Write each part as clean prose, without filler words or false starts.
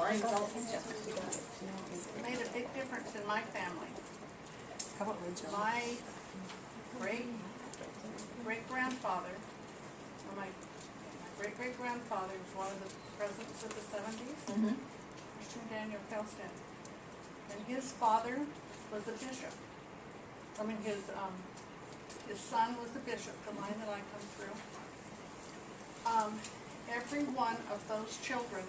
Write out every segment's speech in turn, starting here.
mine. Made a big difference in my family. How about Rachel? My great-grandfather, or my great-great-grandfather was one of the presidents of the 70s, Christian Daniel Kelston. And his father was a bishop. I mean, his son was a bishop, the line that I come through. Every one of those children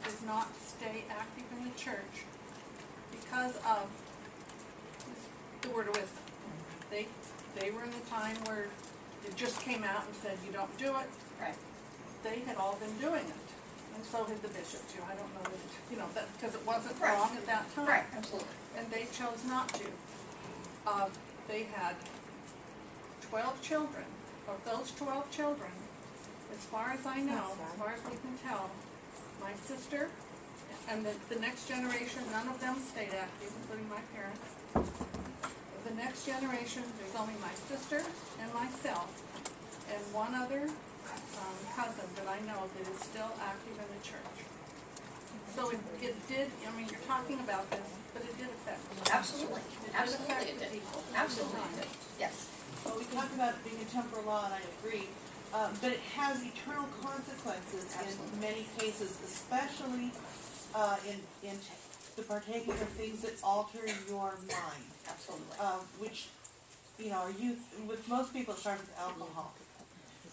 did not stay active in the church because of the word of wisdom. They were in the time where it just came out and said, you don't do it. Right. They had all been doing it. And so had the bishop too. I don't know that, because it wasn't wrong at that time. Right, absolutely. And they chose not to. They had 12 children. Of those 12 children, as far as I know, as far as we can tell, my sister and the next generation, none of them stayed active, including my parents. The next generation, there's only my sister and myself and one other cousin that I know that is still active in the church. So it did, I mean, you're talking about this, but it did affect me. Absolutely. Absolutely it did. People. Absolutely it did. Yes. Well, we talk about it being a temporal law, and I agree, but it has eternal consequences in many cases, especially in the partaking of things that alter your mind. Absolutely. Which, our youth, with most people it starts with alcohol.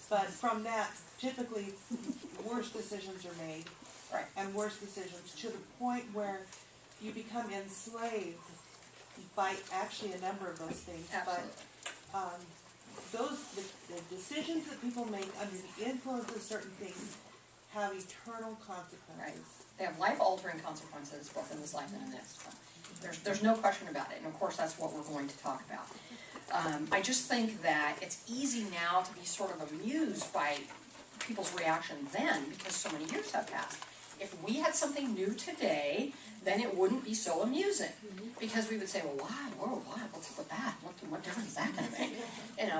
But from that, typically, worse decisions are made. Right. And worse decisions to the point where you become enslaved by actually a number of those things. Absolutely. But the decisions that people make under the influence of certain things have eternal consequences. Right. They have life-altering consequences both in this life and in the next one. There's no question about it, and of course that's what we're going to talk about. I just think that it's easy now to be sort of amused by people's reaction then because so many years have passed. If we had something new today, then it wouldn't be so amusing because we would say, well, why? What's up with that? What difference is that going to make? And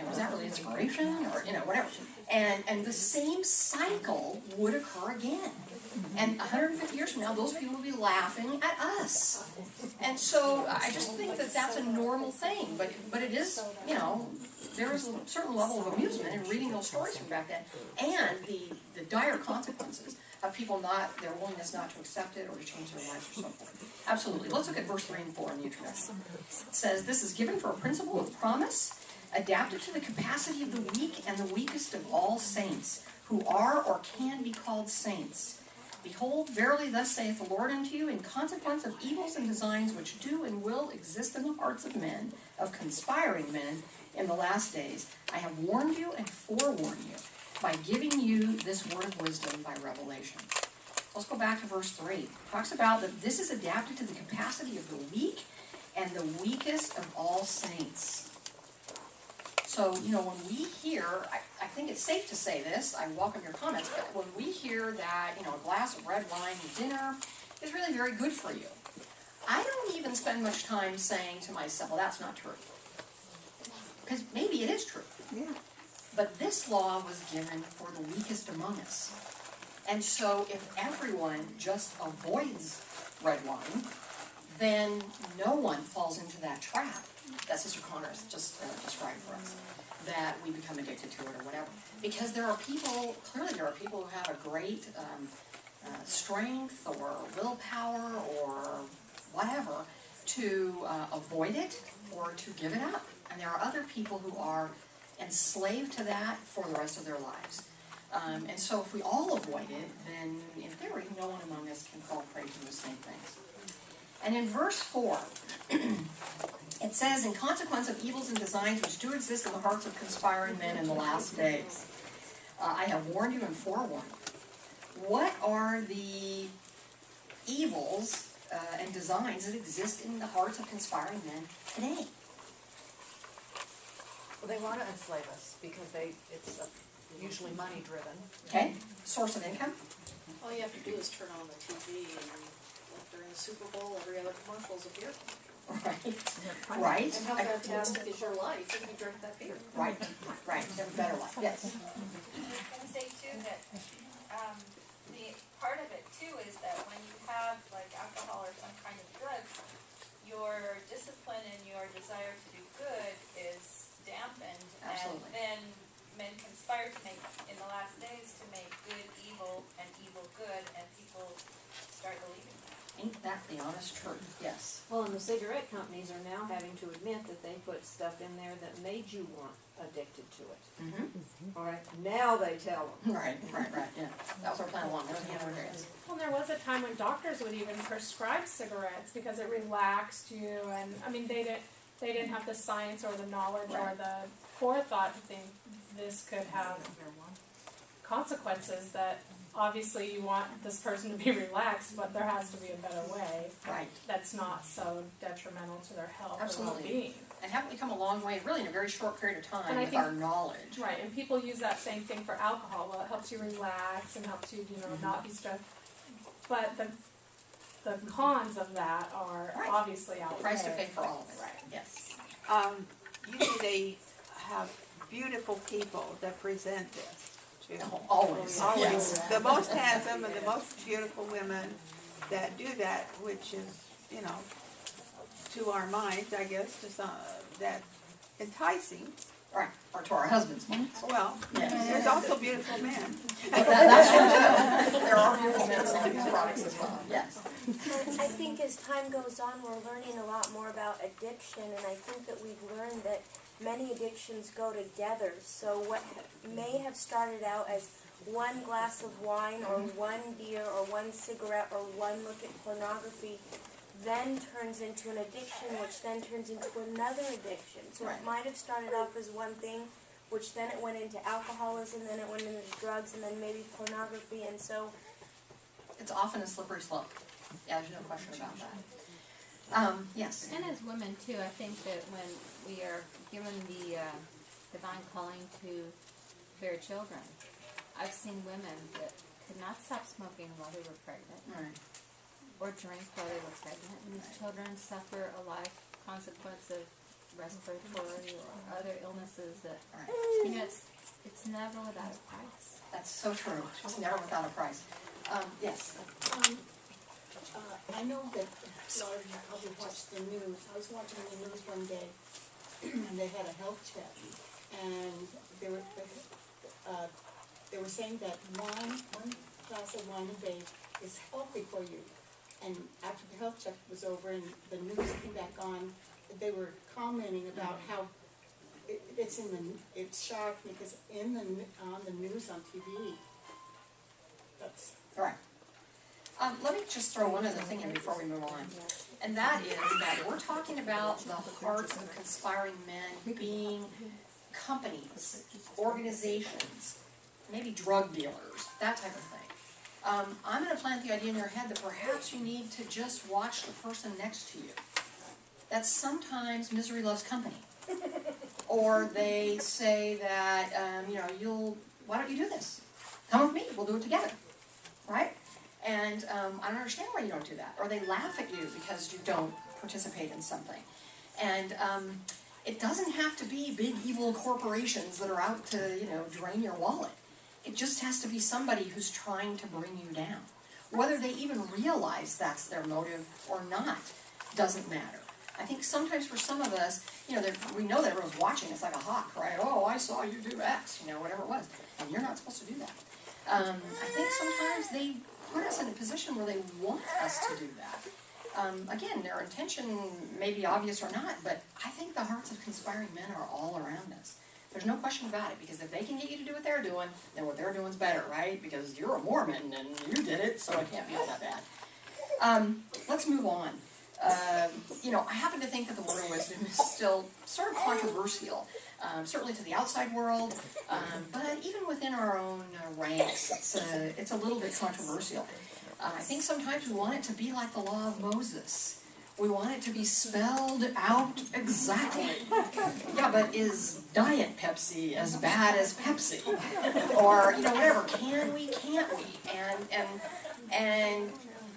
was that really inspiration or whatever? And the same cycle would occur again. And 150 years from now, those people will be laughing at us. And so I just think that that's a normal thing. But it is, there is a certain level of amusement in reading those stories from back then. And the dire consequences of people their willingness not to accept it or to change their lives or so forth. Absolutely. Let's look at verse 3 and 4 in the introduction. It says, this is given for a principle of promise, adapted to the capacity of the weak and the weakest of all saints, who are or can be called saints. Behold, verily thus saith the Lord unto you, in consequence of evils and designs which do and will exist in the hearts of men, of conspiring men, in the last days, I have warned you and forewarned you, by giving you this word of wisdom by revelation. Let's go back to verse 3. It talks about that this is adapted to the capacity of the weak and the weakest of all saints. So, when we hear, I think it's safe to say this, I welcome your comments, but when we hear that, a glass of red wine at dinner is really very good for you, I don't even spend much time saying to myself, well, that's not true. Because maybe it is true. Yeah. But this law was given for the weakest among us. And so if everyone just avoids red wine, then no one falls into that trap that Sister Connor just described for us, that we become addicted to it or whatever. Because there are people who have a great strength or willpower or whatever to avoid it or to give it up. And there are other people who are enslaved to that for the rest of their lives. And so if we all avoid it, then in theory, no one among us can fall prey to the same things. And in verse 4, it says, in consequence of evils and designs which do exist in the hearts of conspiring men in the last days, I have warned you and forewarned you. What are the evils and designs that exist in the hearts of conspiring men today? Well, they want to enslave us because it's usually money driven. Okay, source of income. All you have to do is turn on the TV and during the Super Bowl, every other commercial is a beer. Right. And how fantastic is your life if you drink that beer? Right. You have a better life. Yes. I was going to say too that the part of it too is that when you have like alcohol or some kind of drug, your discipline and your desire to do good is dampened. Absolutely. And then men conspire to make, in the last days, to make good evil and evil good, and people start believing that. Ain't that the honest truth? Yes. Well, and the cigarette companies are now having to admit that they put stuff in there that made you want addicted to it. Mm-hmm. All right, now they tell them. Right, yeah. That was our plan one, that was the other areas. Well, there was a time when doctors would even prescribe cigarettes because it relaxed you, and I mean they didn't have the science or the knowledge or the forethought to think this could have consequences. That obviously you want this person to be relaxed, but there has to be a better way. Right. That's not so detrimental to their health Absolutely. or well-being. And haven't we come a long way, really in a very short period of time, And I with think- our knowledge? Right, and people use that same thing for alcohol. Well, it helps you relax and helps you, not be stressed. But the cons of that are Right. obviously outweighed. Price to pay for all of it. Right. Yes. Usually they have beautiful people that present this. Too. Always. Always. Yes. The most handsome and the most beautiful women that do that, which is, to our minds, I guess, to some, that enticing. Right, or to our husbands' minds. Well, Yes. there's also beautiful men. That's true too. There are beautiful men selling these products as well, yes. I think as time goes on, we're learning a lot more about addiction, and I think that we've learned that many addictions go together. So what may have started out as one glass of wine or one beer or one cigarette or one look at pornography then turns into an addiction, which then turns into another addiction. So Right. it might have started off as one thing, which then it went into alcoholism, then it went into drugs, and then maybe pornography, and so It's often a slippery slope. Yeah, there's no question about that. Yes. And as women too, I think that when we are given the divine calling to bear children, I've seen women that could not stop smoking while they were pregnant, Right. or drink while they were pregnant, and these children suffer a life consequence of respiratory or other illnesses that, Right. it's never without a price. That's so true. It's never without a price. Yes. I know that a lot of you probably watched the news. I was watching the news one day, and they had a health check, and they were saying that one glass of wine a day is healthy for you. And after the health check was over and the news came back on, they were commenting about how it's shocked because on the news on TV. That's Right. Let me just throw one other thing in before we move on. And that is that we're talking about the hearts of conspiring men being companies, organizations, maybe drug dealers, that type of thing. I'm going to plant the idea in your head that perhaps you need to just watch the person next to you. That sometimes misery loves company. Or they say that, why don't you do this? Come with me, we'll do it together. Right? And I don't understand why you don't do that. Or they laugh at you because you don't participate in something. And it doesn't have to be big evil corporations that are out to, drain your wallet. It just has to be somebody who's trying to bring you down. Whether they even realize that's their motive or not doesn't matter. I think sometimes for some of us, we know that everyone's watching. It's like a hawk, right? Oh, I saw you do X, whatever it was. And you're not supposed to do that. I think sometimes they put us in a position where they want us to do that. Again, their intention may be obvious or not, but I think the hearts of conspiring men are all around us. There's no question about it, because if they can get you to do what they're doing, then what they're doing is better, right? Because you're a Mormon and you did it, so it can't be all that bad. Let's move on. I happen to think that the word of wisdom is still sort of controversial, certainly to the outside world, but even within our own ranks, it's a little bit controversial. I think sometimes we want it to be like the law of Moses. We want it to be spelled out exactly. Yeah, but is Diet Pepsi as bad as Pepsi? Or, whatever. Can we, can't we? And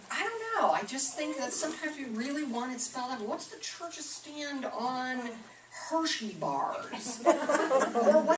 I don't know. I just think that sometimes we really want it spelled out. What's the church's stand on Hershey bars? Or what